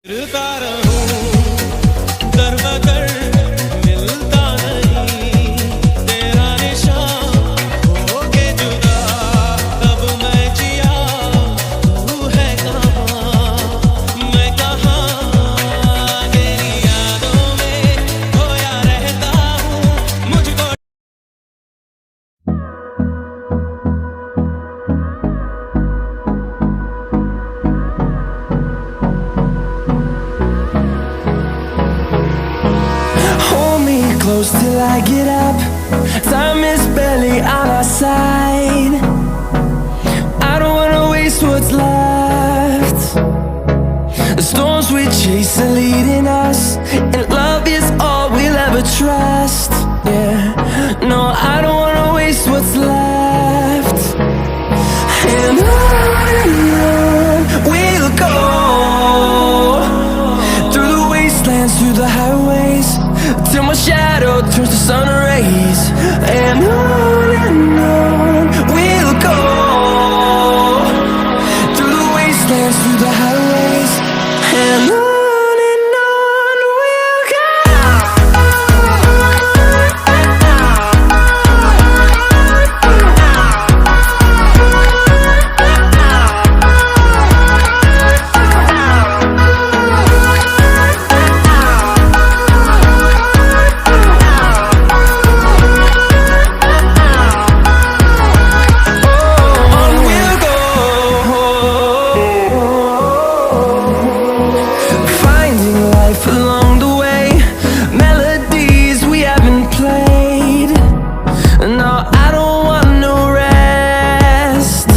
फिरता रहूं दर बदर मिलता नहीं तेरा निशान हो के जुदा तब मैं जिया तू है कहाँ मैं कहाँ तेरी यादों में खोया रहता हूँ मुझको close till I get up. Time is barely on our side. I don't wanna waste what's left. The storms we chase are leading us, and love is all we'll ever trust. Yeah, no, I don't wanna waste what's left. And on we'll go, through the wastelands, through the highways, till my shadow turns to sun rays. And on we'll go, through the wastelands, through the highways. And on we'll go. Along the way, melodies we haven't played. No, I don't want no rest.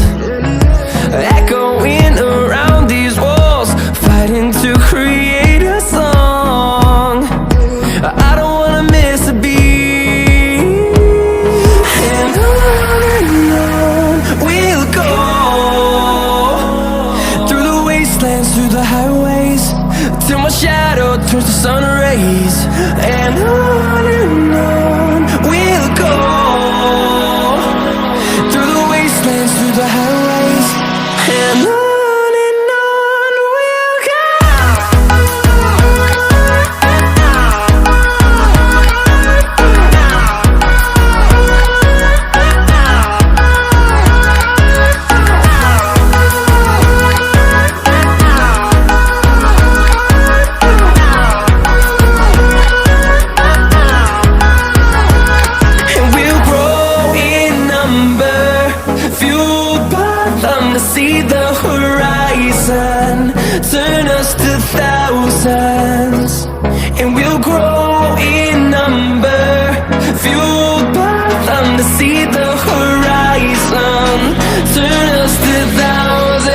Echoing around these walls, fighting to create a song. I don't wanna miss a beat. And on we'll go, through the wastelands, through the highways, till my shadow turns to sun rays. And on we'll go, through the wastelands, through the highways. And on we'll go. See the horizon turn us to thousands, and we'll grow in number, fueled by them to see the horizon turn us to thousands.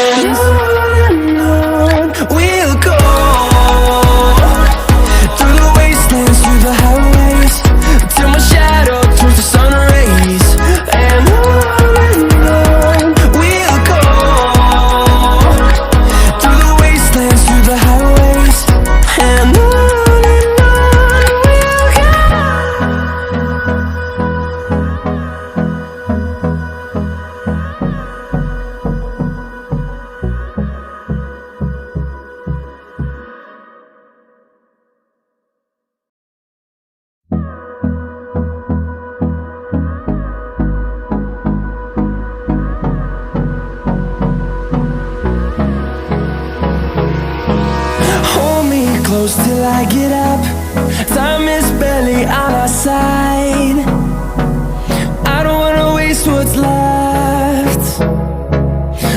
And on we'll go, through the wastelands, through the highways, till my shadow turns to sun rays. And close till I get up. Time is barely on our side. I don't wanna waste what's left.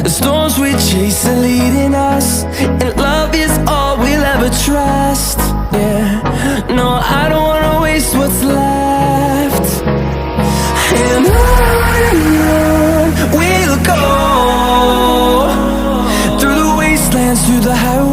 The storms we chase are leading us, and love is all we'll ever trust. Yeah, no, I don't wanna waste what's left. And